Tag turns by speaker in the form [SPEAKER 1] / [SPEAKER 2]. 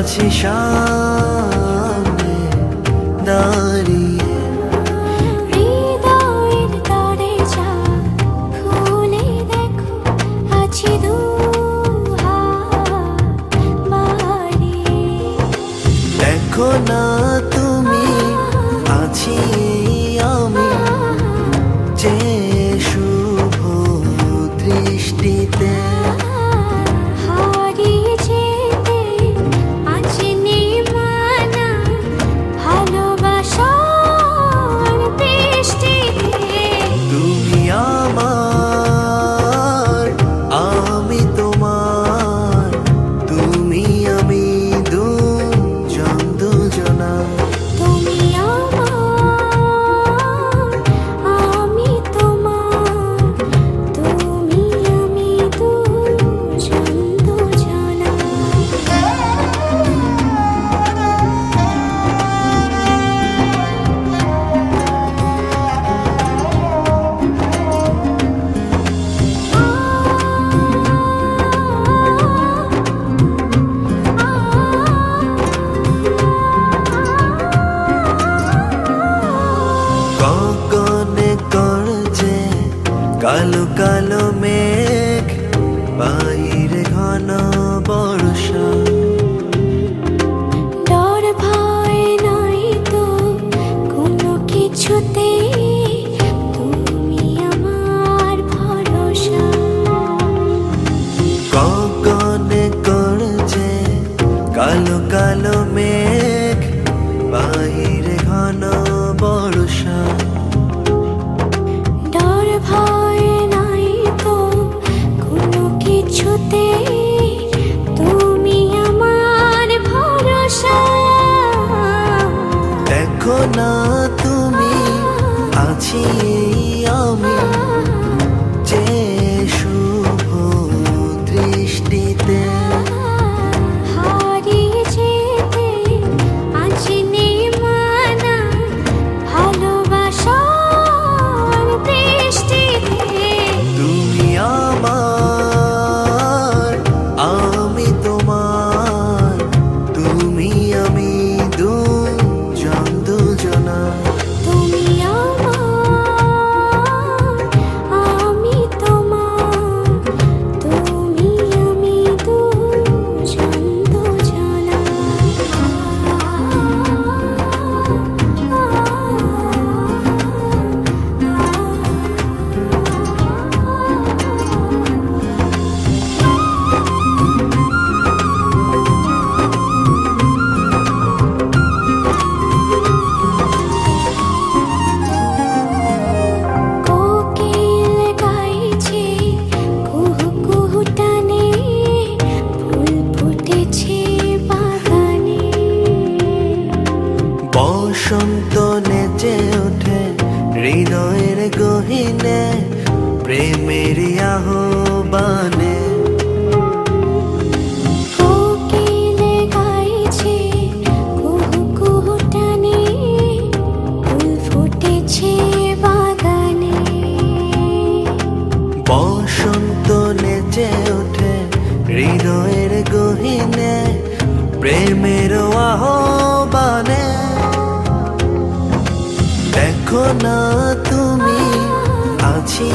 [SPEAKER 1] আছি সামনে দাঁড়িয়ে।
[SPEAKER 2] হৃদয়ের দরজা খুলে দেখো, আছি দুহাত বাড়িয়ে।
[SPEAKER 1] দেখো না তুমি আছি আমি যে শুভ দৃষ্টিতে।
[SPEAKER 2] হারিয়ে যেতে আজ নিমানা ভালোবাসার বৃষ্টিতে।
[SPEAKER 1] তুমি আমার, আমি তোমার, তুমি আমি দুজন দুজনা।
[SPEAKER 2] তুমি আমার, আমি তোমার, তুমি আমি দুজন দুজনা।
[SPEAKER 1] গগনে করছে কালো কালো মেঘ, বাইরে ঘন বর্ষা।
[SPEAKER 2] ডর ভয় নাই তো কোনো কিছুতে, তুমি আমার ভরসা।
[SPEAKER 1] গগনে করছে কালো কালো মেঘ, বাইরে ঘন বর্ষা।
[SPEAKER 2] ডর ভয় নাই তো কোনো কিছুতে, তুমি আমার ভরসা।
[SPEAKER 1] দেখো না তুমি আছি আমি যে শুভ দৃষ্টিতে।
[SPEAKER 2] হারিয়ে যেতে আজ নিমানা ভালোবাসার বৃষ্টিতে।
[SPEAKER 1] তুমি আমার, আমি তোমার, তুমি আমি দুজন দুজনা।
[SPEAKER 2] তুমি আমার, আমি তোমার, তুমি আমি দুজন দুজনা। কোকিল গাইছে কুহু কুহু টানে, ফুল ফুটেছে বাগানে।
[SPEAKER 1] বসন্ত নেচে ওঠে হৃদয়ের গহীনে, প্রেমের আহ্বানে।
[SPEAKER 2] কোকিল গাইছে কুহু কুহু টানে, ফুল ফুটেছে বাগানে।
[SPEAKER 1] বসন্ত নেচে ওঠে হৃদয়ের গহীনে, প্রেমের আহ্বানে। দেখো না তুমি আছি